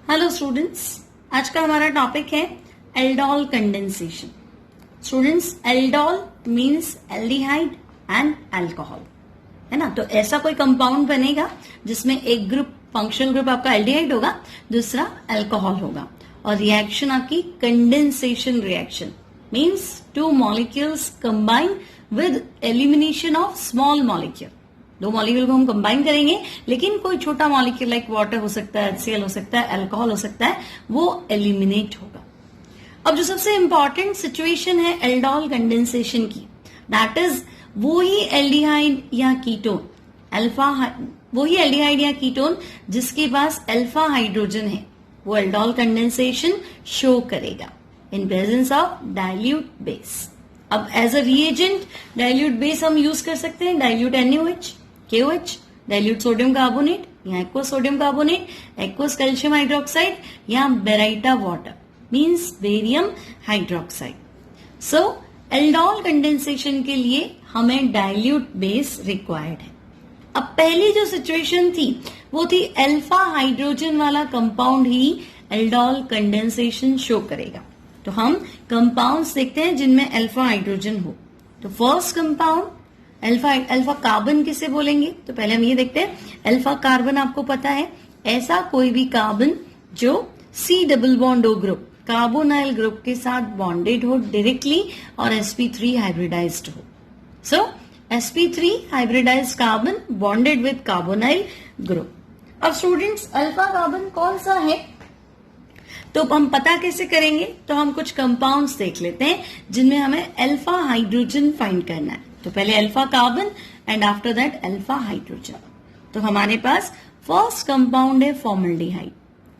Hello students, आज का हमारा टॉपिक है aldol condensation. Students, aldol means aldehyde and alcohol, है ना। तो ऐसा कोई कंपाउंड बनेगा जिसमें एक ग्रुप फंक्शनल ग्रुप आपका एल्डिहाइड होगा, दूसरा अल्कोहल होगा, और रिएक्शन आपकी condensation reaction means two molecules combine with elimination of small molecule. दो मॉलिक्यूल को हम कंबाइन करेंगे, लेकिन कोई छोटा मॉलिक्यूल लाइक वाटर हो सकता है, HCl हो सकता है, अल्कोहल हो सकता है, वो एलिमिनेट होगा। अब जो सबसे इंपॉर्टेंट सिचुएशन है एल्डोल कंडेंसेशन की, दैट इज वो ही एल्डिहाइड या कीटोन, वो ही एल्डिहाइड या कीटोन जिसके पास अल्फा हाइड्रोजन है, वो एल्डोल कंडेंसेशन शो करेगा in presence of dilute base. अब as a reagent dilute base हम यूज कर सकते हैं dilute NaOH, KOH, dilute sodium carbonate या aqueous sodium carbonate, aqueous calcium hydroxide या baryta water means barium hydroxide. So aldol condensation के लिए हमें डाइल्यूट बेस रिक्वायर्ड है। अब पहली जो सिचुएशन थी वो थी अल्फा हाइड्रोजन वाला कंपाउंड ही एल्डोल कंडेंसेशन शो करेगा। तो हम कंपाउंड्स देखते हैं जिनमें अल्फा हाइड्रोजन हो। तो फर्स्ट कंपाउंड अल्फा कार्बन किसे बोलेंगे, तो पहले हम ये देखते हैं। अल्फा कार्बन आपको पता है, ऐसा कोई भी कार्बन जो C double bond O group carbonyl group के साथ बॉन्डेड हो डायरेक्टली और sp3 हाइब्रिडाइज्ड हो। सो sp3 hybridised carbon bonded with carbonyl group. अब स्टूडेंट्स, अल्फा कार्बन कौन सा है तो हम पता कैसे करेंगे, तो हम कुछ कंपाउंड्स देख लेते हैं जिनमें हमें अल्फा हाइड्रोजन फाइंड करना है। तो पहले alpha carbon and after that alpha hydrogen. तो हमारे पास फर्स्ट कंपाउंड है formaldehyde,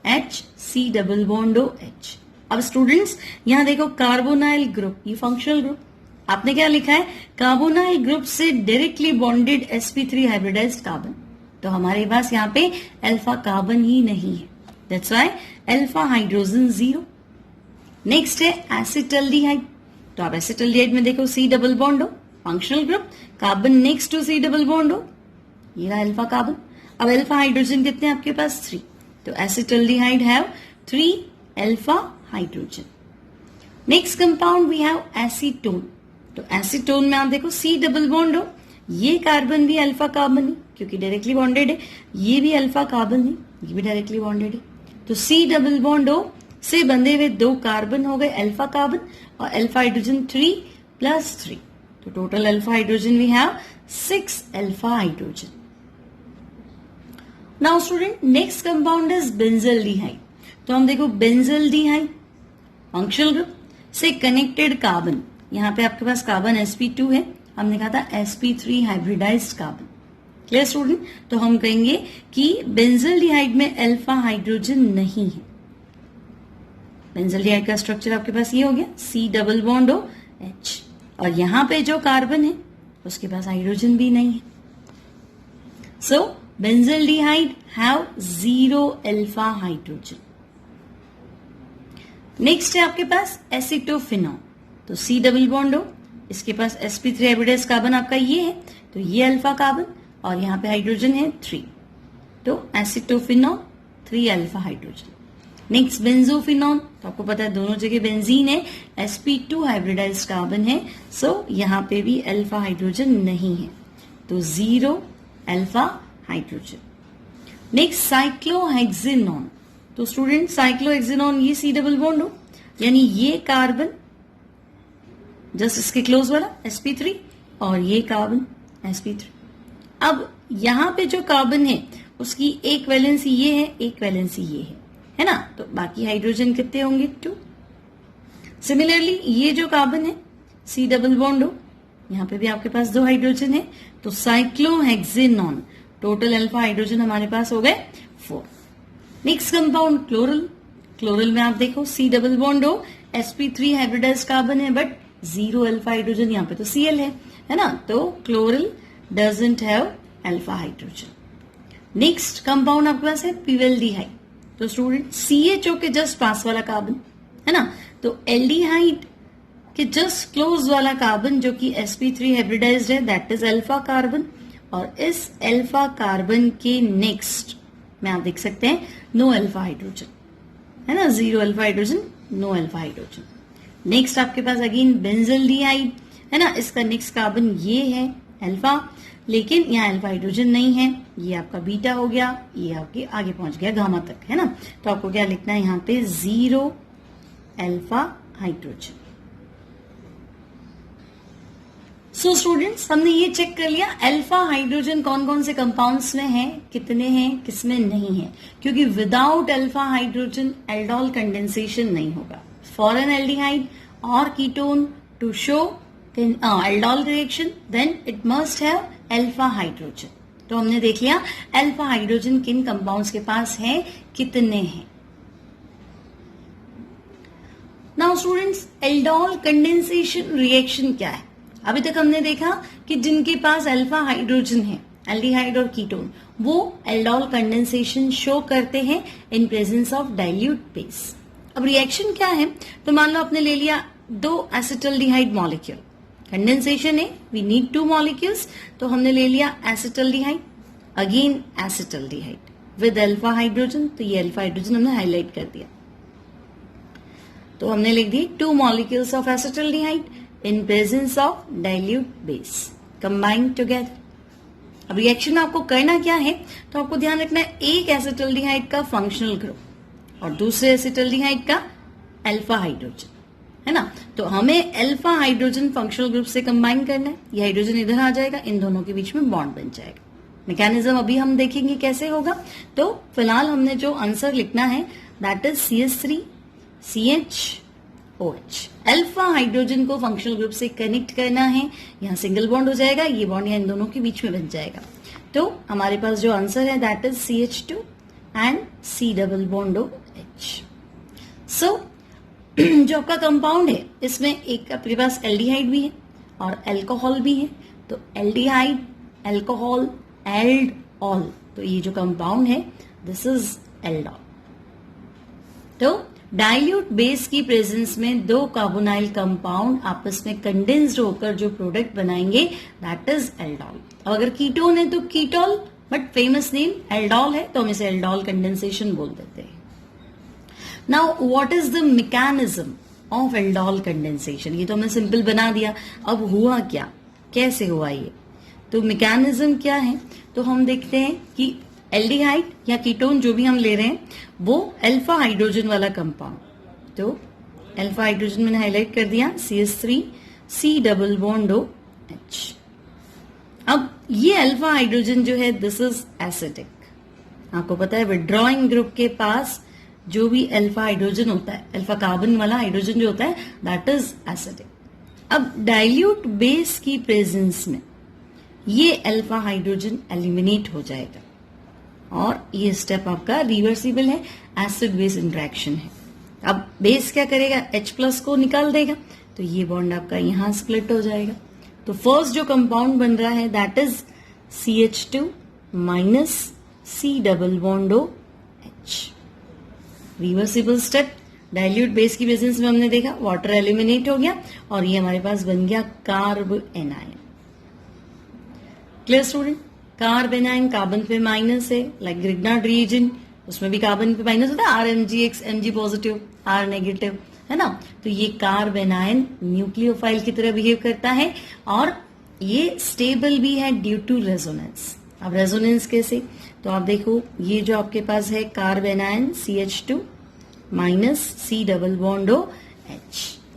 HC double bond OH। अब स्टूडेंट्स यहां देखो कार्बोनाइल ग्रुप, ये फंक्शनल ग्रुप, आपने क्या लिखा है, कार्बोनाइल ग्रुप से directly bonded sp3 hybridised carbon. तो हमारे पास यहाँ पे अल्फा कार्बन ही नहीं है, that's why alpha hydrogen 0। Next है एसिटल्डिहाइड। तो आप एसिटल्डिहाइड में देखो C double bond O, functional group, carbon next to C double bond O, ये रहा अल्फा कार्बन। अब अल्फा हाइड्रोजन कितने आपके पास, 3। तो acetaldehyde have 3 alpha hydrogen. Next compound we have acetone. तो एसीटोन में आप देखो C डबल बॉन्ड O, ये कार्बन भी अल्फा कार्बन है क्योंकि डायरेक्टली बॉन्डेड है, ये भी अल्फा कार्बन है, ये भी डायरेक्टली बॉन्डेड है। तो C डबल बॉन्ड O से बंधे हुए 2 कार्बन हो गए अल्फा कार्बन, और अल्फा हाइड्रोजन 3 प्लस 3, तो total alpha hydrogen we have 6 alpha hydrogen. Now student, next compound is benzaldehyde. तो हम देखो बेंजल्डिहाइड फंक्शनल ग्रुप से कनेक्टेड कार्बन, यहाँ पे आपके पास कार्बन sp2 है, हमने कहा था sp3 hybridised carbon. Clear student, तो हम कहेंगे कि बेंजल्डिहाइड में अल्फा हाइड्रोजन नहीं है। बेंजल्डिहाइड का स्ट्रक्चर आपके पास ये हो गया, C double bond O H, और यहां पे जो कार्बन है उसके पास हाइड्रोजन भी नहीं है। So benzaldehyde have 0 alpha hydrogen. Next है आपके पास एसिटोफिनॉल। तो C डबल बॉन्ड O, इसके पास sp3 हाइब्रिडाइज्ड कार्बन आपका ये है, तो ये अल्फा कार्बन, और यहाँ पे हाइड्रोजन है 3, तो एसिटोफिनॉल 3 अल्फा हाइड्रोजन। नेक्स्ट बेंजोफिनॉल, तो आपको पता है दोनों जगह बेंजीन है, sp2 हाइब्रिडाइज्ड कार्बन है, सो यहाँ पे भी अल्फा हाइड्रोजन नहीं है, तो 0 अल्फा हाइड्रोजन। Next cyclohexanone. तो स्टूडेंट साइक्लोहेक्सेनॉन, ये C डबल बॉन्ड O, यानी ये कार्बन जस्ट इसके क्लोज वाला sp3, और ये कार्बन sp3। अब यहां पे जो कार्बन है उसकी एक वैलेंसी ये है, एक वैलेंसी ये है ना, तो बाकी हाइड्रोजन कितने होंगे, 2। सिमिलरली ये जो कार्बन है C डबल बॉन्ड O, यहां पे भी आपके पास 2 हाइड्रोजन है, तो साइक्लोहेक्सेनॉन, टोटल अल्फा हाइड्रोजन हमारे पास हो गए 4। Next compound chloral. क्लोरल में आप देखो C double bond O, sp3 hybridised carbon है, बट 0 अल्फा हाइड्रोजन, यहाँ पे तो Cl है ना, तो chloral doesn't have alpha hydrogen. Next compound आपके पास है पिवेल्डिहाइड। तो स्टूडेंट CHO के जस्ट पास वाला कार्बन है ना, तो एल्डिहाइड के जस्ट क्लोज वाला कार्बन जो कि sp3 हाइब्रिडाइज्ड है, दैट इज अल्फा कार्बन, और इस अल्फा कार्बन के नेक्स्ट में आप देख सकते हैं नो अल्फा हाइड्रोजन, है ना, 0 alpha hydrogen, no alpha hydrogen. Next आपके पास अगेन बेंजल्डिहाइड है ना, इसका नेक्स्ट कार्बन ये है अल्फा, लेकिन यहाँ अल्फा हाइड्रोजन नहीं है, ये आपका बीटा हो गया, ये आपके आगे पहुंच गया गामा तक, है ना। तो आपको क्या लिखना है यहाँ पे, 0 अल्फा हाइड्रोजन। सो स्टूडेंट्स, हमने ये चेक कर लिया अल्फा हाइड्रोजन कौन कौन से कंपाउंड्स में है, कितने हैं, किसमें नहीं है, क्योंकि without alpha hydrogen aldol condensation नहीं होगा। फॉर एन एल्डिहाइड और ketone to show aldol reaction then it must have alpha hydrogen. तो हमने देख लिया अल्फा हाइड्रोजन किन कंपाउंड्स के पास है, कितने हैं। Now students, aldol condensation reaction क्या है। अभी तक हमने देखा कि जिनके पास अल्फा हाइड्रोजन है, एल्डिहाइड और कीटोन, वो एल्डोल कंडेंसेशन शो करते हैं इन प्रेजेंस ऑफ डाइल्यूट बेस। अब रिएक्शन क्या है, तो मान लो आपने ले लिया 2 एसिटल्डिहाइड मॉलिक्यूल, कंडेंसेशन है, वी नीड 2 मॉलिक्यूल्स, तो हमने ले लिया acetaldehyde, again acetaldehyde with alpha hydrogen, तो ये अल्फा हाइड्रोजन हमने हाईलाइट कर दिया, तो हमने लिख दी 2 molecules of acetaldehyde in presence of dilute base combined together। अब रिएक्शन आपको करना क्या है, तो आपको ध्यान रखना है एक एसिटल्डिहाइड का फंक्शनल ग्रुप और दूसरे एसिटल्डिहाइड का अल्फा हाइड्रोजन, है ना। तो हमें अल्फा हाइड्रोजन फंक्शनल ग्रुप से कंबाइन करना है, ये हाइड्रोजन इधर आ जाएगा, इन दोनों के बीच में बॉन्ड बन जाएगा। मैकेनिज्म अभी हम देखेंगे कैसे होगा। तो फिलहाल हमने जो आंसर लिखना है that is CH3CHOH। Alpha hydrogen को फंक्शनल ग्रुप से कनेक्ट करना है, यहाँ सिंगल बॉन्ड हो जाएगा, ये बॉन्ड यहाँ इन दोनों के बीच में बन जाएगा। तो हमारे पास जो आंसर है that is CH2 and C double bond OH। सो जो आपका कंपाउंड है इसमें एक आपके पास एल्डिहाइड भी है और अल्कोहल भी है, तो एल्डिहाइड, अल्कोहल, एल्डऑल, तो ये जो कंपाउंड है दिस इज एल्डॉल। तो डाइल्यूट बेस की प्रेजेंस में 2 कार्बोनाइल कंपाउंड आपस में कंडेंस्ड होकर जो प्रोडक्ट बनाएंगे दैट इज एल्डॉल। अब अगर कीटोन है तो ketol, but famous name aldol है, तो हम इसे एल्डॉल कंडेंसेशन बोल देते हैं। Now what is the mechanism of aldol condensation, ये तो हमने सिंपल बना दिया। अब हुआ क्या, कैसे हुआ ये, तो मैकेनिज्म क्या है, तो हम देखते हैं कि एल्डिहाइड या कीटोन जो भी हम ले रहे हैं वो अल्फा हाइड्रोजन वाला कंपाउंड, तो अल्फा हाइड्रोजन मैंने हाईलाइट कर दिया, CH3C डबल बॉन्ड OH। अब ये अल्फा हाइड्रोजन जो है दिस इज एसिडिक, आपको पता है विड्रॉइंग ग्रुप के पास जो भी अल्फा हाइड्रोजन होता है, अल्फा कार्बन वाला हाइड्रोजन जो होता है दैट इज एसिडिक। अब डाइल्यूट बेस की प्रेजेंस में ये अल्फा हाइड्रोजन एलिमिनेट हो जाएगा और ये स्टेप आपका रिवर्सिबल है, एसिड बेस इंटरेक्शन है। अब बेस क्या करेगा, H+ को निकाल देगा, तो ये बॉन्ड आपका यहां स्प्लिट हो जाएगा। तो फर्स्ट जो कंपाउंड बन रहा है that is CH2 minus C double bond OH। Reversible step, dilute base की प्रेजेंस में हमने देखा वाटर एलिमिनेट हो गया और ये हमारे पास बन गया carb anion. Clear student, carb anion, carbon पे माइनस है, लाइक ग्रिग्नार्ड रिएजेंट, उसमें भी कार्बन पे माइनस होता है, RMgX Mg positive, R negative, है ना। तो ये कार्ब एनायन न्यूक्लियोफाइल की तरह बिहेव करता है और ये स्टेबल भी है ड्यू टू रेजोनेंस। अब रेजोनेंस कैसे, तो आप देखो ये जो आपके पास है carb anion CH2 minus C double bond OH,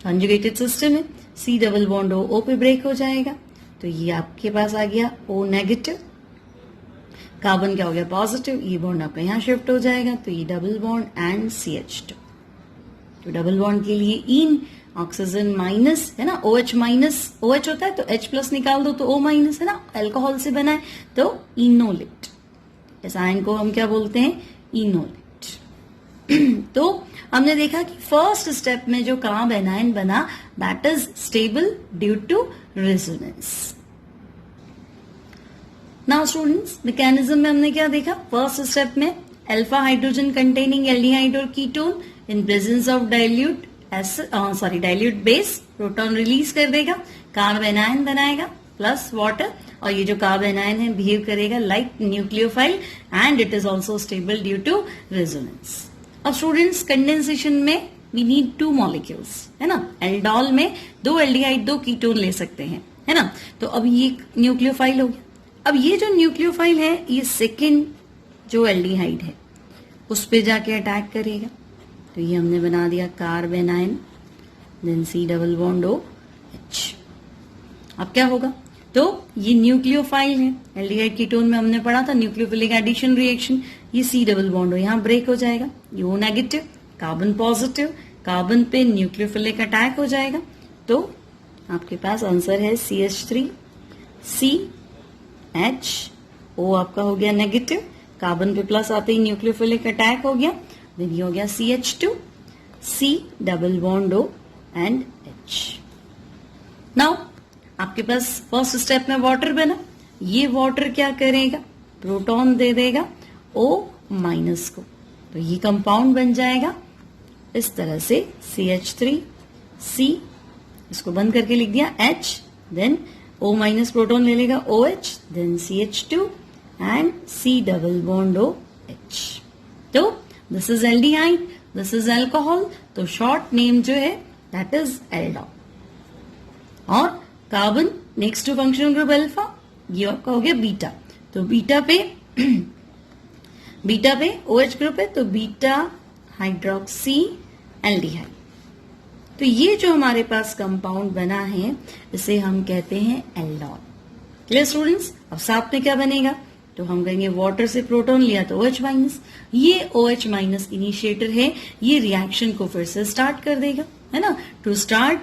conjugated system है, C डबल बॉन्ड O पे ब्रेक हो जाएगा, तो ये आपके पास आ गया O नेगेटिव, कार्बन क्या हो गया पॉजिटिव, ये बॉन्ड आपका यहाँ शिफ्ट हो जाएगा, तो ये डबल बॉन्ड एंड CH2। तो डबल बॉन्ड के लिए इन ऑक्सीजन माइनस है ना, OH माइनस, OH होता है तो H+ निकाल दो तो O माइनस है ना, अल्कोहल से बना है तो इनोलेट, इस आयन को हम क्या बोलते हैं, इनोलेट। तो हमने देखा कि फर्स्ट स्टेप में जो कार्ब एनायन बना that is stable due to resonance. Now students, mechanism में हमने क्या देखा, फर्स्ट स्टेप में अल्फा हाइड्रोजन कंटेनिंग एल्डिहाइड और ketone in presence of dilute base proton release कर देगा, कार्ब एनायन बनाएगा प्लस वाटर, और ये जो कार्ब एनायन है बिहेव करेगा like nucleophile and it is also stable due to resonance. अब स्टूडेंट्स कंडेंसेशन में वी नीड 2 मॉलिक्यूल्स, है ना। एल्डोल में 2 एल्डिहाइड 2 कीटोन ले सकते हैं, है ना। तो अब ये न्यूक्लियोफाइल हो गया। अब ये जो न्यूक्लियोफाइल है ये सेकेंड जो एल्डिहाइड है उस पे जाके अटैक करेगा। तो ये हमने बना दिया carbanion, then C double bond OH। अब क्या होगा, तो ये न्यूक्लियोफाइल है, एल्डिहाइड कीटोन में हमने पढ़ा था न्यूक्लियोफिलिक एडिशन रिएक्शन, ये C डबल बॉन्ड यहां ब्रेक हो जाएगा, ये O negative carbon positive, carbon पे न्यूक्लियोफिलिक अटैक हो जाएगा। तो आपके पास आंसर है CH3 CH, O आपका हो गया नेगेटिव, कार्बन पे प्लस आते ही न्यूक्लियोफिलिक अटैक हो गया, देन ये हो गया CH2 C double bond O and H। Now आपके पास फर्स्ट स्टेप में वाटर बना, ये वाटर क्या करेगा, प्रोटॉन दे देगा O माइनस को, तो ये कंपाउंड बन जाएगा इस तरह से CH3 C, इसको बंद करके लिख दिया H, then O minus proton ले लेगा OH, then CH2 and C double bond OH। तो this is aldehyde, this is alcohol, तो शॉर्ट नेम जो है दैट इज एल्डोल। और carbon next to functional group alpha, ये आपका हो गया बीटा, तो बीटा पे OH ग्रुप है, तो बीटा हाइड्रोक्सी एल्डिहाइड। तो ये जो हमारे पास कंपाउंड बना है इसे हम कहते हैं एल्डोल। Clear students. अब साथ में क्या बनेगा, तो हम कहेंगे वाटर से प्रोटॉन लिया तो OH माइनस, ये OH माइनस इनिशिएटर है, ये रिएक्शन को फिर से स्टार्ट कर देगा, है ना। To start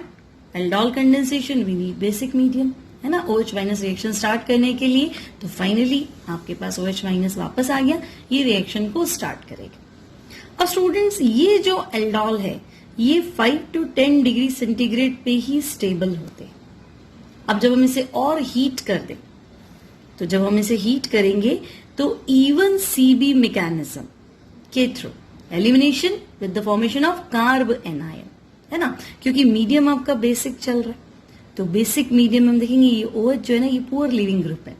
aldol condensation we need basic medium, है ना। OH माइनस रिएक्शन स्टार्ट करने के लिए तो फाइनली आपके पास OH माइनस वापस आ गया, ये रिएक्शन को स्टार्ट करेगा। अब स्टूडेंट्स ये जो एल्डोल है ये 5 to 10 डिग्री सेंटीग्रेड पे ही स्टेबल होते हैं। अब जब हम इसे और हीट कर दें, तो जब हम इसे हीट करेंगे तो इवन CB मैकेनिज्म के through elimination with the formation of carbanion, है ना, क्योंकि मीडियम आपका बेसिक चल रहा है, तो बेसिक मीडियम में हम देखेंगे ये OH जो है ना ये पुअर लीविंग ग्रुप है,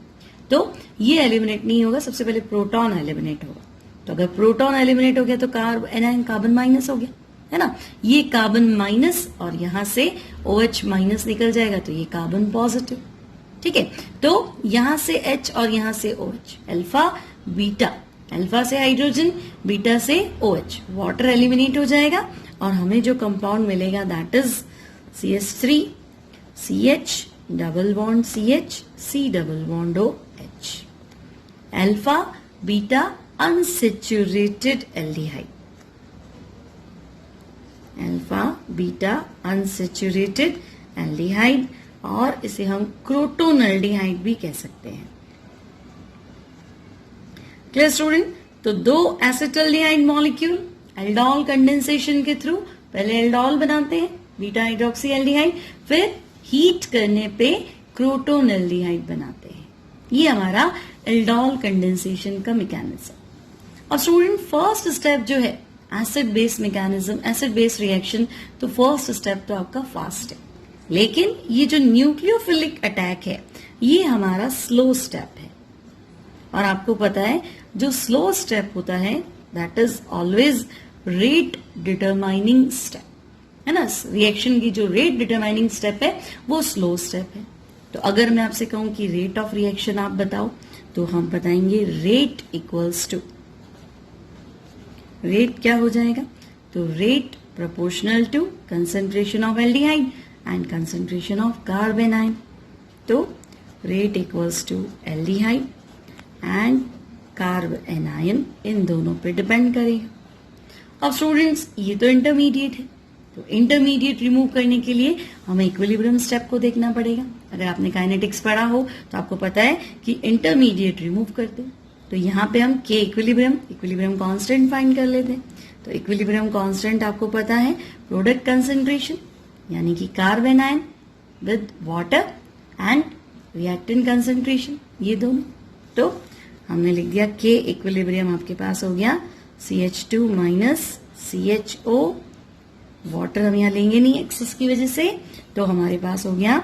तो ये एलिमिनेट नहीं होगा, सबसे पहले प्रोटॉन एलिमिनेट होगा। तो अगर प्रोटॉन एलिमिनेट हो गया तो कार्ब एनायन कार्बन माइनस हो गया, है ना, ये कार्बन माइनस और यहां से OH माइनस निकल जाएगा, तो ये कार्बन पॉजिटिव, ठीक है। तो यहां से H और यहां से OH, अल्फा बीटा, अल्फा से हाइड्रोजन, बीटा से OH, वाटर एलिमिनेट हो जाएगा और हमें जो कंपाउंड मिलेगा that is CH3 CH double bond CH C double bond OH, alpha beta unsaturated aldehyde, alpha beta unsaturated aldehyde, और इसे हम क्रोटोन एल्डिहाइड भी कह सकते हैं। Clear student. तो 2 एसिटल्डिहाइड मॉलिक्यूल एल्डोल कंडेंसेशन के थ्रू पहले एल्डोल बनाते हैं बीटा हाइड्रोक्सी एल्डिहाइड, फिर हीट करने पे क्रोटोन एल्डिहाइड बनाते हैं। ये हमारा एल्डोल कंडेंसेशन का मैकेनिज्म। और स्टूडेंट फर्स्ट स्टेप जो है acid base mechanism, acid base reaction, तो फर्स्ट स्टेप तो आपका फास्ट है, लेकिन ये जो न्यूक्लियोफिलिक अटैक है ये हमारा स्लो स्टेप है। और आपको पता है जो स्लो स्टेप होता है that is always rate determining step, है ना। रिएक्शन की जो रेट डिटरमाइनिंग स्टेप है वो स्लो स्टेप है। तो अगर मैं आपसे कहूं कि रेट ऑफ रिएक्शन आप बताओ, तो हम बताएंगे रेट इक्वल्स टू, रेट क्या हो जाएगा, तो rate proportional to concentration of aldehyde and concentration of carbanion. तो rate equals to aldehyde and carbanion, इन दोनों पे डिपेंड करेगा। अब स्टूडेंट्स ये तो इंटरमीडिएट है, तो इंटरमीडिएट रिमूव करने के लिए हमें इक्विलिब्रियम स्टेप को देखना पड़ेगा। अगर आपने काइनेटिक्स पढ़ा हो तो आपको पता है कि इंटरमीडिएट रिमूव करते हैं, तो यहाँ पे हम K इक्विलिब्रियम कांस्टेंट फाइंड कर लेते हैं। तो इक्विलिब्रियम कांस्टेंट आपको पता है प्रोडक्ट कंसेंट्रेशन, यानी कि carbon ion with water and reactant concentration, ये दोनों। तो हमने लिख दिया K इक्विलिब्रियम आपके पास हो गया CH2 माइनस CHO, वाटर हम यहाँ लेंगे नहीं एक्सेस की वजह से, तो हमारे पास हो गया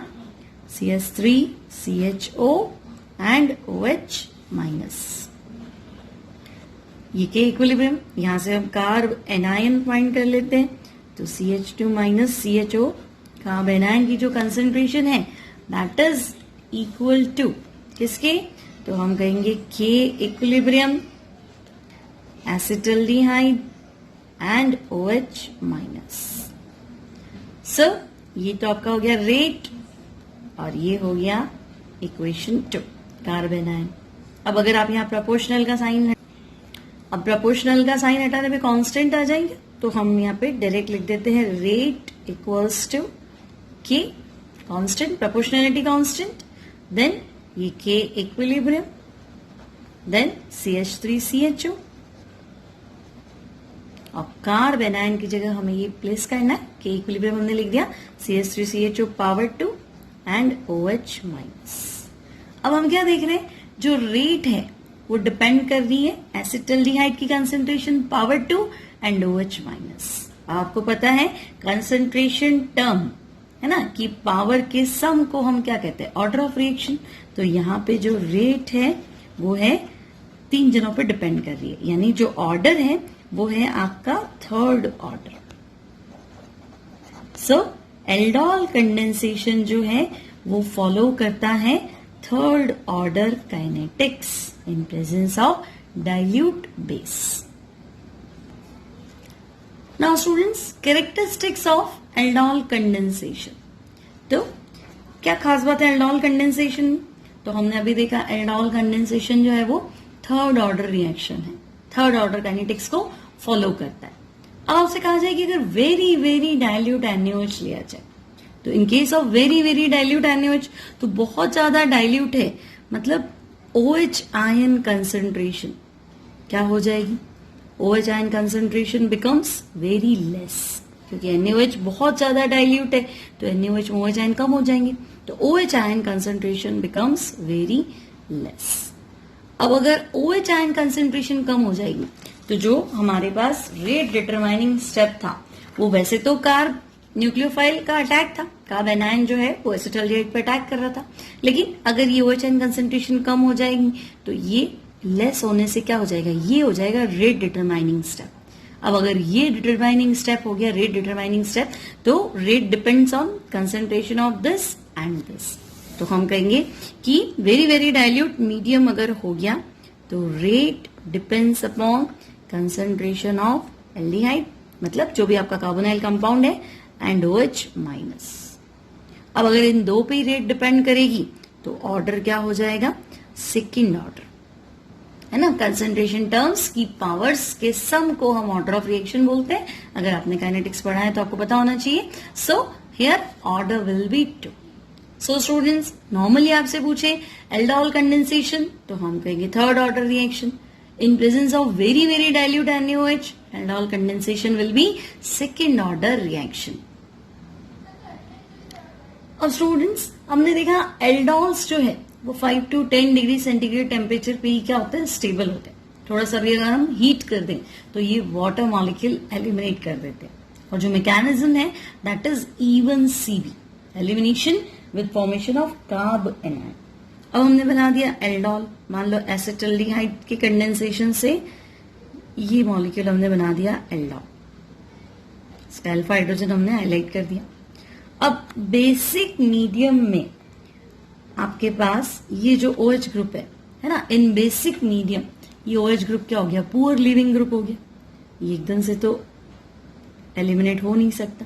CH3 CHO and OH minus. ये के इक्विलिब्रियम, यहां से हम कार्ब एनायन फाइंड कर लेते हैं। तो CH2 minus CHO, carb anion की जो कंसेंट्रेशन है दैट इज इक्वल टू किसके, तो हम कहेंगे के equilibrium acetaldehyde and OH minus. So ये तो आपका हो गया रेट और ये हो गया इक्वेशन 2 कार्ब एनायन। अब अगर आप यहाँ प्रोपोर्शनल का साइन है, अब प्रोपोर्शनल का साइन हटाने पे कांस्टेंट आ जाएंगे, तो हम यहाँ पे डायरेक्ट लिख देते हैं रेट इक्वल्स टू के कांस्टेंट, प्रोपोर्शनलिटी कांस्टेंट, देन ये के इक्विलिब्रियम, देन CH3CHO। अब कार्ब एनायन की जगह हमें ये प्लेस करना है, के इक्विलिब्रियम हमने लिख दिया, CH3CHO power 2 and OH minus. अब हम क्या देख रहे हैं, जो रेट है वो डिपेंड कर रही है एसिटल्डिहाइड की concentration power 2 and OH minus. आपको पता है कंसेंट्रेशन टर्म है ना कि पावर के सम को हम क्या कहते हैं, ऑर्डर ऑफ रिएक्शन। तो यहाँ पे जो रेट है वो है 3 जनों पे डिपेंड कर रही है, यानी जो ऑर्डर है वो है आपका थर्ड ऑर्डर। सो एल्डोल कंडेंसेशन जो है वो फॉलो करता है third order kinetics in presence of dilute base. Now students, characteristics of aldol condensation. तो क्या खास बात है एल्डोल कंडेंसेशन में, तो हमने अभी देखा एल्डोल कंडेंसेशन जो है वो थर्ड ऑर्डर रिएक्शन है, थर्ड ऑर्डर काइनेटिक्स को फॉलो करता है। अब आपसे कहा जाए कि अगर वेरी वेरी डाइल्यूट NaOH लिया जाए, तो in case of very very dilute NaOH, तो बहुत ज्यादा डाइल्यूट है, मतलब OH आयन कंसेंट्रेशन क्या हो जाएगी, OH ion concentration becomes very less, क्योंकि NaOH बहुत ज्यादा डाइल्यूट है, तो NaOH में OH आयन कम हो जाएंगे, तो OH ion concentration becomes very less. अब अगर OH आयन कंसेंट्रेशन कम हो जाएगी, तो जो हमारे पास रेट डिटरमाइनिंग स्टेप था वो वैसे तो कार्ब न्यूक्लियोफाइल का अटैक था, कार्ब एनायन जो है वो एसिटल्डिहाइड पे अटैक कर रहा था, लेकिन अगर ये OH आयन कंसेंट्रेशन कम हो जाएगी तो ये लेस होने से क्या हो जाएगा, ये हो जाएगा रेट डिटरमाइनिंग स्टेप। अब अगर ये डिटरमाइनिंग स्टेप हो गया रेट डिटरमाइनिंग स्टेप, तो rate depends on concentration of this and this. तो हम कहेंगे कि वेरी वेरी डाइल्यूट मीडियम अगर हो गया तो rate depends upon concentration of aldehyde, मतलब जो भी आपका कार्बोनाइल कंपाउंड है, एंड OH माइनस। अब अगर इन दो पे रेट डिपेंड करेगी तो ऑर्डर क्या हो जाएगा, सेकंड ऑर्डर, है ना। कंसेंट्रेशन टर्म्स की पावर्स के सम को हम ऑर्डर ऑफ रिएक्शन बोलते हैं। अगर आपने काइनेटिक्स पढ़ा है तो आपको पता होना चाहिए। So here order will be 2। So students, normally आपसे पूछे एल्डोल कंडेंसेशन, तो हम कहेंगे third order reaction. In presence of very very dilute NaOH, aldol condensation will be second order reaction. अब स्टूडेंट्स, हमने देखा एल्डोल्स जो है वो 5 to 10 डिग्री सेंटीग्रेड टेम्परेचर पे ही क्या होते हैं, स्टेबल होते हैं। थोड़ा सा भी अगर हम हीट कर दें तो ये वाटर मॉलिक्यूल एलिमिनेट कर देते हैं, और जो मैकेनिज्म है that is even CB, elimination with formation of carb anion. अब हमने बना दिया एल्डोल, मान लो एसिटल्डिहाइड के कंडेंसेशन से ये मॉलिक्यूल हमने बना दिया एल्डोल, इसका अल्फा हाइड्रोजन हमने हाईलाइट कर दिया। अब बेसिक मीडियम में आपके पास ये जो OH ग्रुप है ना, इन बेसिक मीडियम ये OH ग्रुप क्या हो गया, पुअर लिविंग ग्रुप हो गया, ये एकदम से तो एलिमिनेट हो नहीं सकता,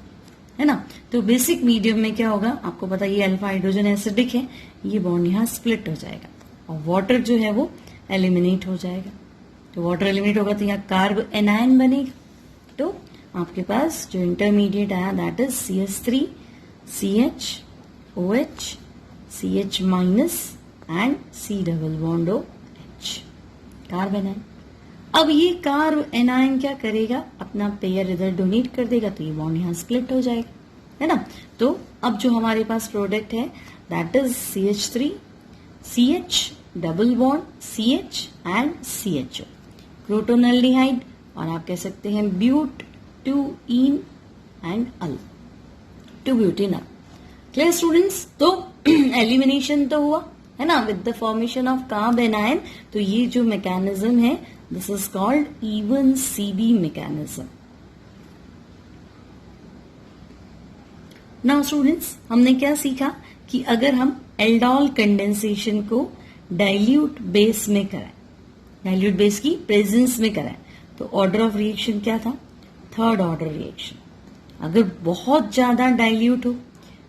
है ना। तो बेसिक मीडियम में क्या होगा, आपको पता ये अल्फा हाइड्रोजन एसिडिक है, ये बॉन्ड यहाँ स्प्लिट हो जाएगा और वाटर जो है वो एलिमिनेट हो जाएगा। तो वाटर एलिमिनेट होगा तो यहाँ कार्ब एनायन बनेगा, तो आपके पास जो इंटरमीडिएट आया that is CH3 CH OH CH minus and C double bond OH, carb anion. अब ये कार्ब एनायन क्या करेगा, अपना पेयर इधर डोनेट कर देगा, तो ये बॉन्ड यहाँ स्प्लिट हो जाएगा, है ना। तो अब जो हमारे पास प्रोडक्ट है that is CH3 CH double bond CH and CHO, crotonaldehyde, और आप कह सकते हैं ब्यूट 2ene एंड अल, 2-butanol। क्लियर स्टूडेंट्स, तो एलिमिनेशन तो हुआ है ना with the formation of carbanion. तो ये जो मैकेनिज्म है this is called E one CB mechanism. Now students, हमने क्या सीखा कि अगर हम एल्डोल कंडेंसेशन को डाइल्यूट बेस में कराएं, डाइल्यूट बेस की प्रेजेंस में कराएं, तो ऑर्डर ऑफ रिएक्शन क्या था? Third order reaction. अगर बहुत ज्यादा डाइल्यूट हो,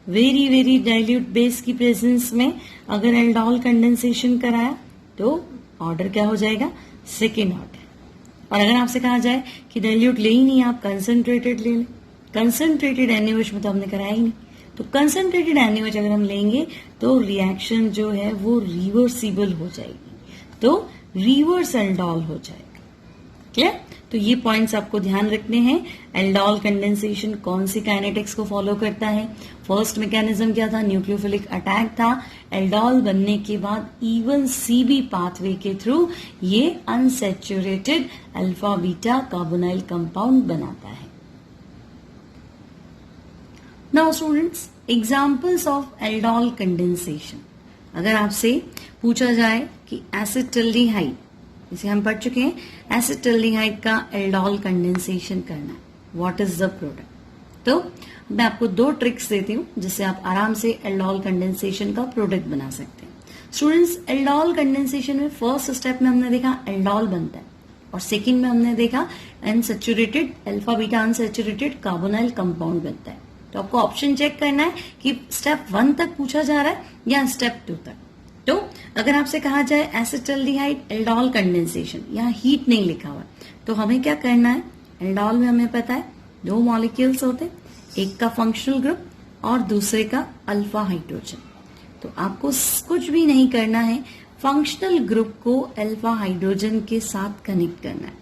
वेरी वेरी डाइल्यूट बेस की प्रेजेंस में अगर एल्डोल कंडेंसेशन कराया तो ऑर्डर क्या हो जाएगा? Second order. और अगर आपसे कहा जाए कि डाइल्यूट ले ही नहीं, आप कंसंट्रेटेड ले लें, कंसंट्रेटेड एनएओएच में तो हमने कराया ही नहीं, तो कंसंट्रेटेड एनएओएच अगर हम लेंगे तो रिएक्शन जो है वो रिवर्सिबल हो जाएगी, तो रिवर्स एल्डोल हो जाएगा. क्लियर? तो ये पॉइंट्स आपको ध्यान रखने हैं. एल्डोल कंडेंसेशन कौन सी काइनेटिक्स को फॉलो करता है? फर्स्ट मैकेनिज्म क्या था? न्यूक्लियोफिलिक अटैक था. एल्डोल बनने के बाद इवन सीबी पाथवे के थ्रू ये unsaturated alpha beta carbonyl compound बनाता है. Now students, examples of aldol condensation. अगर आपसे पूछा जाए कि एसिटाल्डिहाइड, इसे हम पढ़ चुके हैं, एसिटाल्डिहाइड का एल्डोल कंडेंसेशन करना है, व्हाट इज द प्रोडक्ट? तो मैं आपको दो ट्रिक्स देती हूँ जिससे आप आराम से एल्डोल कंडेंसेशन का प्रोडक्ट बना सकते हैं. स्टूडेंट्स, एल्डोल कंडेंसेशन में फर्स्ट स्टेप में हमने देखा एल्डोल बनता है, और सेकंड में हमने देखा unsaturated alpha beta unsaturated carbonyl compound बनता है. तो आपको ऑप्शन चेक करना है कि स्टेप 1 तक पूछा जा रहा है या स्टेप 2 तक. तो अगर आपसे कहा जाए एसिटाल्डिहाइड एल्डोल कंडेंसेशन, यहाँ हीट नहीं लिखा हुआ, तो हमें क्या करना है? एल्डोल में हमें पता है 2 मॉलिक्यूल्स होते हैं, एक का फंक्शनल ग्रुप और दूसरे का अल्फा हाइड्रोजन. तो आपको कुछ भी नहीं करना है, फंक्शनल ग्रुप को अल्फा हाइड्रोजन के साथ कनेक्ट करना है.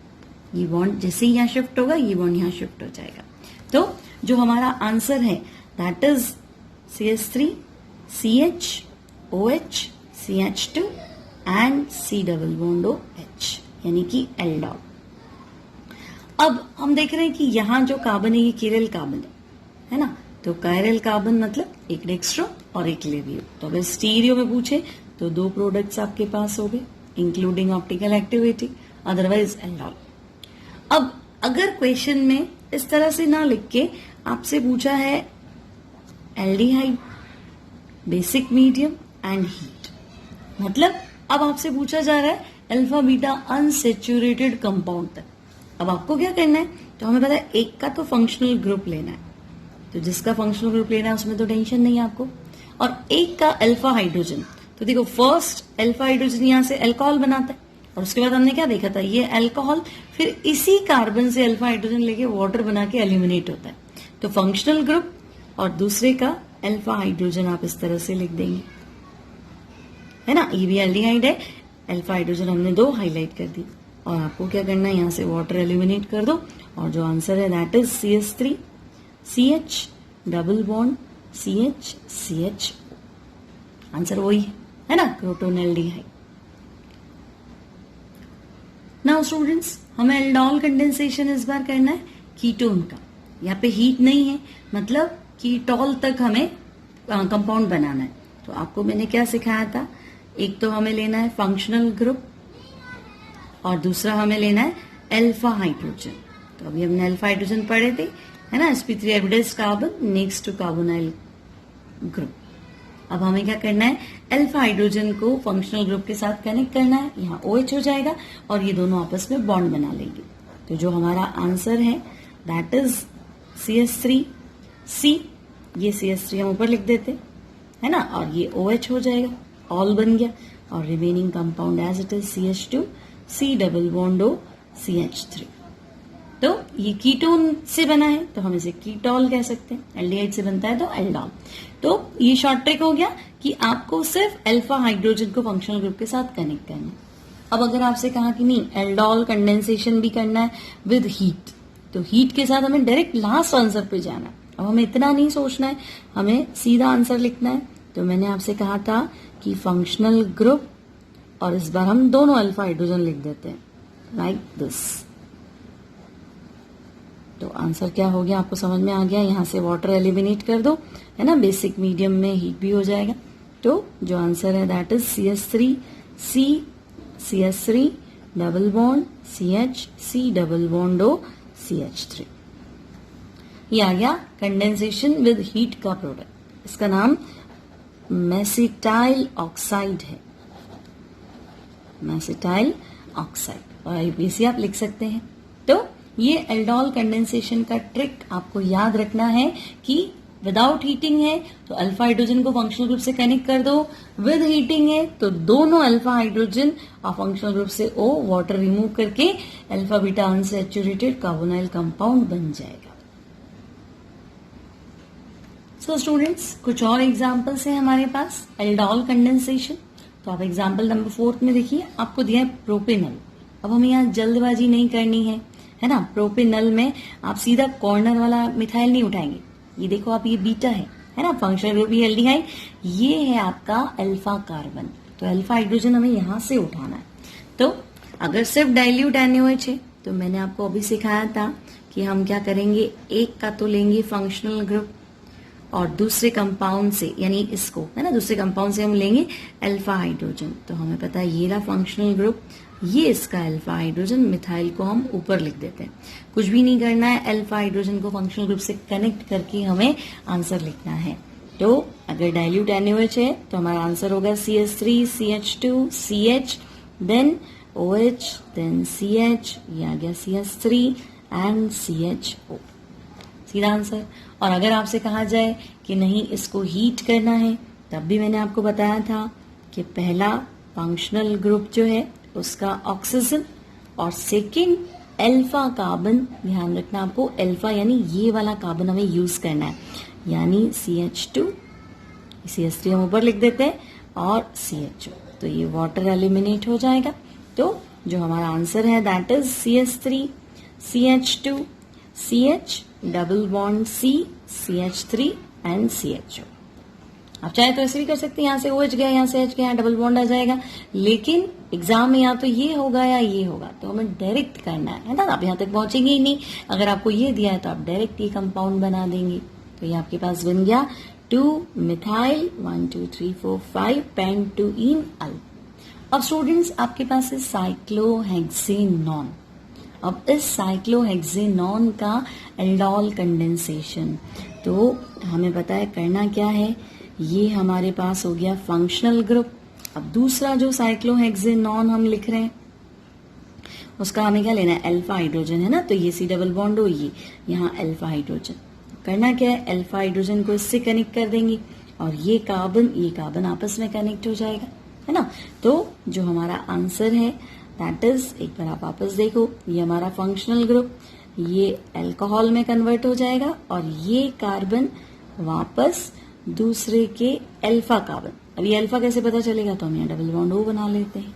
ये बॉन्ड जैसे ही यहाँ शिफ्ट होगा, ये बॉन्ड यहाँ शिफ्ट हो जाएगा. तो जो हमारा आंसर है that is CH3 CH OH CH2 and C double bond OH, यानी कि एल्डोल. अब हम देख रहे हैं कि यहाँ जो कार्बन है ये कीरल कार्बन है ना. तो कायरल कार्बन मतलब एक डेक्स्ट्रो और एक लेवियो. तो अगर स्टीरियो में पूछे तो 2 प्रोडक्ट्स आपके पास हो गए including optical activity, otherwise aldol. अब अगर क्वेश्चन में इस तरह से ना लिख के आपसे पूछा है aldehyde, basic, medium and heat, मतलब अब आपसे पूछा जा रहा है अल्फा बीटा अनसैचुरेटेड कंपाउंड तक. अब आपको क्या करना है? तो हमें पता है एक का तो फंक्शनल ग्रुप लेना है, तो जिसका फंक्शनल ग्रुप लेना है उसमें तो टेंशन नहीं है आपको, और एक का अल्फा हाइड्रोजन. तो देखो फर्स्ट अल्फा हाइड्रोजन यहां से अल्कोहल बनाता है, और उसके बाद हमने क्या देखा था? ये अल्कोहल फिर इसी कार्बन से अल्फा हाइड्रोजन लेके वाटर बना के एलिमिनेट होता है. तो फंक्शनल ग्रुप और दूसरे का अल्फा हाइड्रोजन आप इस तरह से लिख देंगे, है ना. ये भी एल्डिहाइड है, अल्फा हाइड्रोजन हमने 2 हाईलाइट कर दी, और आपको क्या करना है? यहां से वाटर एलिमिनेट कर दो, और जो आंसर है that is CH3 CH double bond CH CH. Answer वही है ना, क्रोटोन एल्डिहाइड. नाउ स्टूडेंट्स, हमें एल्डोल कंडेंसेशन इस बार करना है कीटोन का. यहाँ पे हीट नहीं है, मतलब कीटोल तक हमें कंपाउंड बनाना है. तो आपको मैंने क्या सिखाया था? एक तो हमें लेना है फंक्शनल ग्रुप और दूसरा हमें लेना है अल्फा हाइड्रोजन. तो अभी हमने अल्फा हाइड्रोजन पढ़े थे, है ना, sp3 evidence carbon next to carbonyl group. अब हमें क्या करना है? अल्फा हाइड्रोजन को फंक्शनल ग्रुप के साथ कनेक्ट करना है, यहाँ OH हो जाएगा और ये दोनों आपस में बॉन्ड बना लेंगे. तो जो हमारा आंसर है दैट इज CH3 C, ये CH3 हम ऊपर लिख देते, है ना, और ये OH हो जाएगा, ऑल बन गया, और remaining compound as it is CH2 C double bond O CH3. तो ये कीटोन से बना है तो हम इसे कीटोल कह सकते हैं, एल्डिहाइड से बनता है तो एल्डोल. तो ये शॉर्ट ट्रिक हो गया कि आपको सिर्फ अल्फा हाइड्रोजन को फंक्शनल ग्रुप के साथ कनेक्ट करना है. अब अगर आपसे कहा कि नहीं एल्डोल कंडेंसेशन भी करना है विद हीट, तो हीट के साथ हमें डायरेक्ट लास्ट आंसर पे जाना है. अब हमें इतना नहीं सोचना है, हमें सीधा आंसर लिखना है. तो मैंने आपसे कहा था कि फंक्शनल ग्रुप, और इस बार हम दोनों अल्फा हाइड्रोजन लिख देते हैं लाइक दिस. तो आंसर क्या हो गया आपको समझ में आ गया. यहाँ से वाटर एलिमिनेट कर दो, है ना, बेसिक मीडियम में हीट भी हो जाएगा. तो जो आंसर है that is CH3 C CH3 double bond CH, C double bond O, CH3। ये आ गया कंडेंसेशन विद हीट का प्रोडक्ट। इसका नाम मेसिटाइल ऑक्साइड है, मेसिटाइल ऑक्साइड, और IUPAC आप लिख सकते हैं। तो ये एल्डोल कंडेंसेशन का ट्रिक आपको याद रखना है कि विदाउट हीटिंग है तो अल्फा हाइड्रोजन को फंक्शनल ग्रुप से कनेक्ट कर दो, विद हीटिंग है तो दोनों अल्फा हाइड्रोजन और फंक्शनल ग्रुप से O वाटर रिमूव करके alpha beta unsaturated carbonyl compound बन जाएगा। सो स्टूडेंट्स, कुछ और एग्जांपल्स हैं हमारे पास एल्डोल कंडेंसेशन। तो आप एग्जांपल नंबर 4 में देखिए, आपको दिया है प्रोपेनल। अब हमें यहाँ जल्दबाजी नहीं करनी है ना। प्रोपेनल में आप सीधा कॉर्नर वाला मिथाइल नहीं उठाएंगे। ये देखो आप, ये बीटा है ना, फंक्शनल ग्रुप ये एल्डिहाइड, ये है आपका अल्फा कार्बन। तो अल्फा हाइड्रोजन हमें यहां से उठाना है। तो अगर सिर्फ डाइल्यूट NaOH है तो मैंने आपको अभी सिखाया था कि हम क्या करेंगे, एक का तो लेंगे फंक्शनल ग्रुप और दूसरे कंपाउंड से, यानी इसको है ना, दूसरे कंपाउंड से हम लेंगे अल्फा हाइड्रोजन। तो हमें पता है ये रहा फंक्शनल ग्रुप, ये इसका अल्फा हाइड्रोजन, मिथाइल को हम ऊपर लिख देते हैं। कुछ भी नहीं करना है, अल्फा हाइड्रोजन को फंक्शनल ग्रुप से कनेक्ट करके हमें आंसर लिखना है। तो अगर डाइल्यूट NaOH है तो हमारा आंसर होगा CH3, CH2, CH, then OH, then CH, ये आ गया CH3 एंड CHO, सीधा आंसर। और अगर आपसे कहा जाए कि नहीं इसको हीट करना है, तब भी मैंने आपको बताया था कि पहला फंक्शनल ग्रुप जो है उसका ऑक्सीजन और सेकेंड अल्फा कार्बन, ध्यान रखना आपको अल्फा यानी ये वाला कार्बन हमें यूज करना है, यानी CH2, CH3 हम ऊपर लिख देते हैं और CHO। तो ये वाटर एलिमिनेट हो जाएगा। तो जो हमारा आंसर है that is CH3, CH2, CH double bond C, CH3 and CHO। आप चाहे तो ऐसे भी कर सकते हैं, यहाँ से OH गया, यहाँ से H गया, यहाँ डबल बॉन्ड आ जाएगा। लेकिन एग्जाम में या तो ये होगा या ये होगा, तो हमें डायरेक्ट करना है ना। आप यहाँ तक पहुंचेंगे ही नहीं। अगर आपको ये दिया है तो आप डायरेक्ट ये कंपाउंड बना देंगे। तो ये आपके पास बन गया 2 मिथाइल 1 2 3 4 5 पेंटुइन अल। अब स्टूडेंट्स आपके पास है साइक्लोहेक्सेनॉन। अब इस साइक्लोहेक्सेनॉन का एल्डोल कंडेंसेशन, तो हमें पता है करना क्या है। ये हमारे पास हो गया फंक्शनल ग्रुप। अब दूसरा जो साइक्लोहेक्सेनॉन हम लिख रहे हैं उसका हमें क्या लेना है, अल्फा हाइड्रोजन है ना। तो ये C डबल बॉन्ड हो, ये यहाँ अल्फा हाइड्रोजन। करना क्या है, अल्फा हाइड्रोजन को इससे कनेक्ट कर देंगे और ये कार्बन आपस में कनेक्ट हो जाएगा, है ना। तो जो हमारा आंसर है दैट इज, एक बार आप वापस देखो, ये हमारा फंक्शनल ग्रुप, ये अल्कोहल में कन्वर्ट हो जाएगा और ये कार्बन वापस दूसरे के अल्फा कार्बन। अब ये अल्फा कैसे पता चलेगा, तो हम यहाँ डबल बॉन्ड O बना लेते हैं।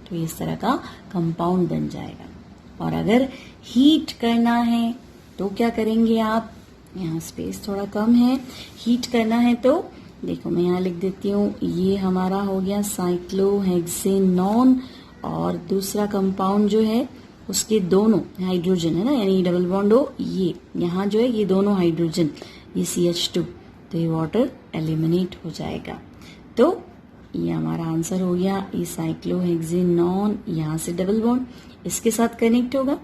तो इस तरह का कंपाउंड बन जाएगा। और अगर हीट करना है तो क्या करेंगे आप, यहाँ स्पेस थोड़ा कम है, हीट करना है तो देखो मैं यहाँ लिख देती हूँ, ये हमारा हो गया साइक्लोहेक्सेनॉन और दूसरा कंपाउंड जो है उसके दोनों हाइड्रोजन है ना, यानी डबल बॉन्ड O, ये यहाँ जो है ये दोनों हाइड्रोजन, ये CH2, तो ये वाटर एलिमिनेट हो जाएगा। तो ये हमारा आंसर हो गया, ये साइक्लोहेक्सेनॉन यहाँ से डबल बॉन्ड इसके साथ कनेक्ट होगा,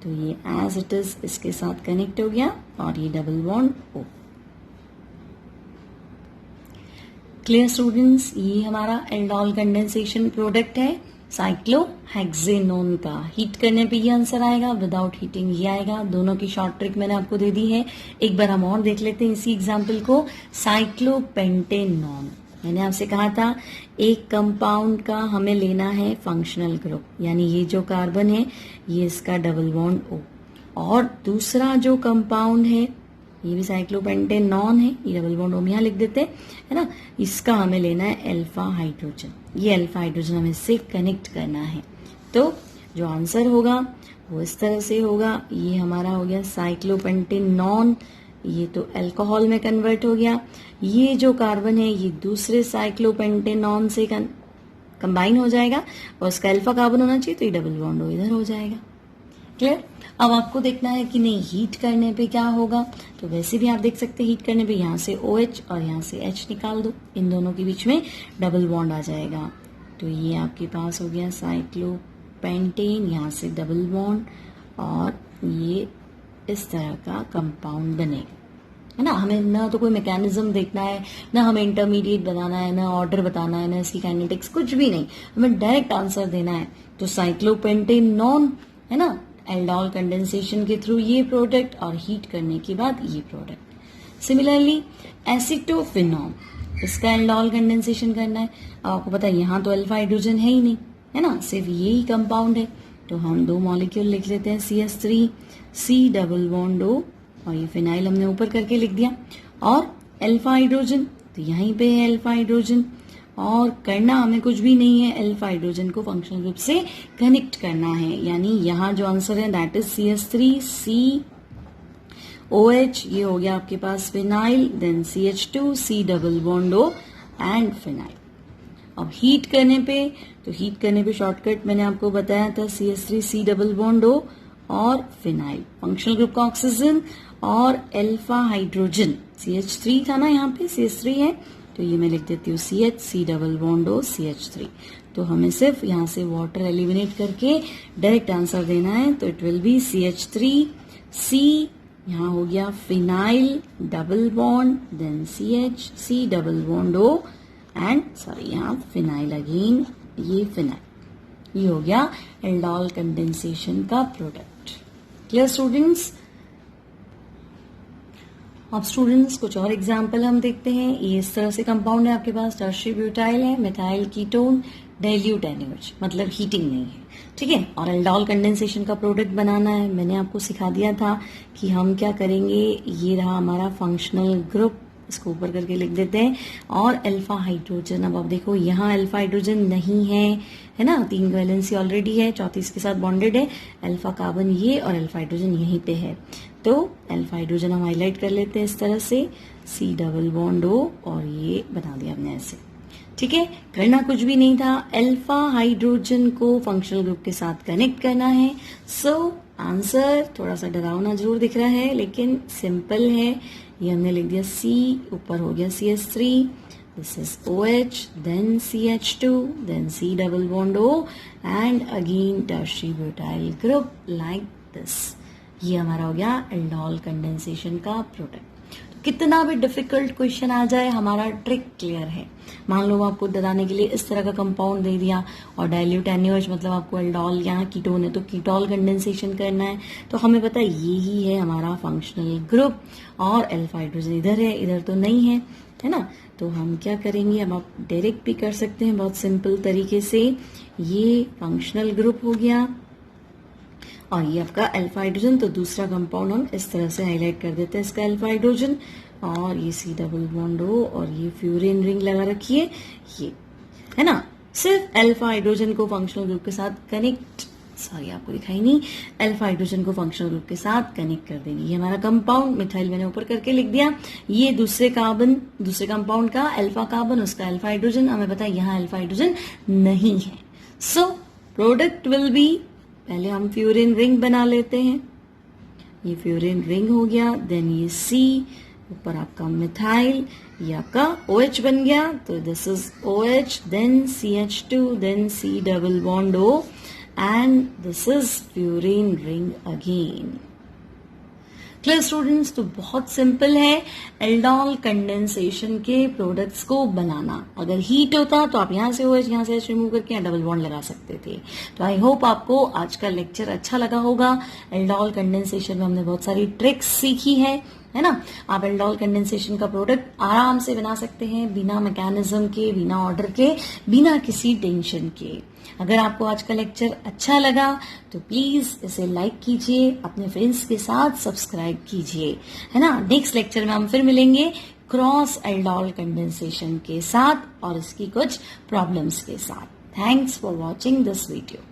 तो ये एज इट इज इसके साथ कनेक्ट हो गया और ये double bond O। Clear students, ये हमारा एल्डोल कंडेंसेशन प्रोडक्ट है साइक्लोहेक्सेनोन का। हीट करने पे ये आंसर आएगा, विदाउट हीटिंग ये आएगा। दोनों की शॉर्ट ट्रिक मैंने आपको दे दी है। एक बार हम और देख लेते हैं इसी एग्जाम्पल को। साइक्लोपेंटेनॉन, मैंने आपसे कहा था एक कंपाउंड का हमें लेना है फंक्शनल ग्रुप, यानी ये जो कार्बन है ये इसका डबल बॉन्ड O, और दूसरा जो कंपाउंड है ये भी साइक्लोपेंटेनॉन है, ये डबल बॉन्ड O यहाँ लिख देते हैं, है ना। इसका हमें लेना है अल्फा हाइड्रोजन, ये अल्फा हाइड्रोजन हमें इससे कनेक्ट करना है। तो जो आंसर होगा वो इस तरह से होगा, ये हमारा हो गया साइक्लोपेंटेनॉन, ये तो अल्कोहल में कन्वर्ट हो गया, ये जो कार्बन है ये दूसरे साइक्लोपेंटेनॉन से कंबाइन हो जाएगा और उसका अल्फा कार्बन होना चाहिए, तो ये डबल बॉन्ड O इधर हो जाएगा। क्लियर। अब आपको देखना है कि नहीं हीट करने पे क्या होगा, तो वैसे भी आप देख सकते हैं हीट करने पे यहाँ से OH और यहाँ से H निकाल दो, इन दोनों के बीच में डबल बॉन्ड आ जाएगा। तो ये आपके पास हो गया साइक्लो पेंटेन, यहाँ से डबल बॉन्ड और ये इस तरह का कंपाउंड बनेगा, है ना। हमें ना तो कोई मैकेनिज्म देखना है, ना हमें इंटरमीडिएट बनाना है, ना ऑर्डर बताना है, ना इसकी काइनेटिक्स, कुछ भी नहीं, हमें डायरेक्ट आंसर देना है। तो साइक्लोपेंटेन नॉन, है ना, एल्डोल कंडेंसेशन के थ्रू ये प्रोडक्ट और हीट करने के बाद ये प्रोडक्ट। सिमिलरली एसिटोफिनॉल, इसका एल्डोल कंडेंसेशन करना है। अब आपको पता है यहाँ तो अल्फा हाइड्रोजन है ही नहीं, है ना, सिर्फ ये ही कंपाउंड है। तो हम 2 मॉलिक्यूल लिख लेते हैं, CH3 C double bond O, और ये फिनाइल हमने ऊपर करके लिख दिया, और अल्फा हाइड्रोजन तो यहीं पे है अल्फा हाइड्रोजन, और करना हमें कुछ भी नहीं है, अल्फा हाइड्रोजन को फंक्शनल ग्रुप से कनेक्ट करना है। यानी यहाँ जो आंसर है that is CH3 C OH, ये हो गया आपके पास phenyl, then CH2 C double bond O and phenyl. अब हीट करने पे शॉर्टकट मैंने आपको बताया था, CH3 C double bond O और फिनाइल, फंक्शनल ग्रुप का ऑक्सीजन और अल्फा हाइड्रोजन, CH3 था ना, यहाँ पे CH3 है, तो ये मैं लिख देती हूँ CH C double bond O CH3। तो हमें सिर्फ यहाँ से वाटर एलिमिनेट करके डायरेक्ट आंसर देना है, तो it will be CH3 C, यहाँ हो गया phenyl double bond, then CH C double bond O and sorry यहाँ फिनाइल अगेन, ये फिनाइल, ये हो गया एल्डोल कंडेंसेशन का प्रोडक्ट। Clear students? अब स्टूडेंट्स कुछ और एग्जाम्पल हम देखते हैं। ये इस तरह से कंपाउंड है आपके पास, टर्शियरी ब्यूटाइल है, मिथाइल कीटोन, डाइल्यूट NaOH, मतलब हीटिंग नहीं है, ठीक है, और एल्डोल कंडेंसेशन का प्रोडक्ट बनाना है। मैंने आपको सिखा दिया था कि हम क्या करेंगे, ये रहा हमारा फंक्शनल ग्रुप, इसको ऊपर करके लिख देते हैं, और अल्फा हाइड्रोजन। अब आप देखो यहाँ अल्फा हाइड्रोजन नहीं है ना, 3 वैलेंसी ऑलरेडी है, चौथी इसके साथ बॉन्डेड है, अल्फा कार्बन ये और अल्फा हाइड्रोजन यहीं पे है। तो अल्फा हाइड्रोजन हम हाईलाइट कर लेते हैं इस तरह से, C डबल बॉन्ड O, और ये बना दिया हमने ऐसे, ठीक है। करना कुछ भी नहीं था, अल्फा हाइड्रोजन को फंक्शनल ग्रुप के साथ कनेक्ट करना है। सो आंसर थोड़ा सा डरावना जरूर दिख रहा है, लेकिन सिंपल है। ये हमने लिख दिया C, ऊपर हो गया CH3, this is OH, then CH2, then C double bond O, and again tertiary butyl group like this. ये हमारा हो गया एल्डोल कंडेंसेशन का प्रोडक्ट। कितना भी डिफिकल्ट क्वेश्चन आ जाए, हमारा ट्रिक क्लियर है। मान लो आपको डराने के लिए इस तरह का कंपाउंड दे दिया और डाइल्यूट NaOH, मतलब आपको एल्डोल, यहाँ कीटोन है तो कीटोल कंडेंसेशन करना है, तो हमें पता है ये ही है हमारा फंक्शनल ग्रुप, और अल्फा हाइड्रोजन इधर है, इधर तो नहीं है ना। तो हम क्या करेंगे, अब आप डायरेक्ट भी कर सकते हैं बहुत सिंपल तरीके से। ये फंक्शनल ग्रुप हो गया और ये आपका अल्फा हाइड्रोजन, तो दूसरा कंपाउंड हम इस तरह से हाईलाइट कर देते हैं, इसका अल्फा हाइड्रोजन, और ये C डबल बॉन्ड O, और ये फ्यूरिन रिंग लगा रखिए, ये है ना। सिर्फ अल्फा हाइड्रोजन को फंक्शनल ग्रुप के साथ कनेक्ट, सॉरी आपको दिखाई नहीं, अल्फा हाइड्रोजन को फंक्शनल ग्रुप के साथ कनेक्ट कर देंगे। ये हमारा कंपाउंड, मिथाइल मैंने ऊपर करके लिख दिया, ये दूसरे कंपाउंड का अल्फा कार्बन, उसका अल्फा हाइड्रोजन, हमें पता है यहाँ अल्फा हाइड्रोजन नहीं है। सो प्रोडक्ट विल बी, पहले हम फ्यूरिन रिंग बना लेते हैं, ये फ्यूरिन रिंग हो गया, देन ये C, ऊपर आपका मिथाइल, ये आपका OH बन गया, तो this is OH, then CH2, then C double bond O, and this is furan ring again. Clear students? तो बहुत सिंपल है एल्डोल कंडेंसेशन के प्रोडक्ट्स को बनाना। अगर हीट होता तो आप यहाँ से OH, यहाँ से H रिमूव करके यहाँ डबल बॉन्ड लगा सकते थे। तो आई होप आपको आज का लेक्चर अच्छा लगा होगा। एल्डोल कंडेंसेशन में हमने बहुत सारी ट्रिक्स सीखी है ना। आप एल्डोल कंडेंसेशन का प्रोडक्ट आराम से बना सकते हैं, बिना मैकेनिज्म के, बिना ऑर्डर के, बिना किसी टेंशन के। अगर आपको आज का लेक्चर अच्छा लगा तो प्लीज इसे लाइक कीजिए, अपने फ्रेंड्स के साथ सब्सक्राइब कीजिए, है ना। नेक्स्ट लेक्चर में हम फिर मिलेंगे क्रॉस एल्डोल कंडेंसेशन के साथ और इसकी कुछ प्रॉब्लम्स के साथ। Thanks for watching this video.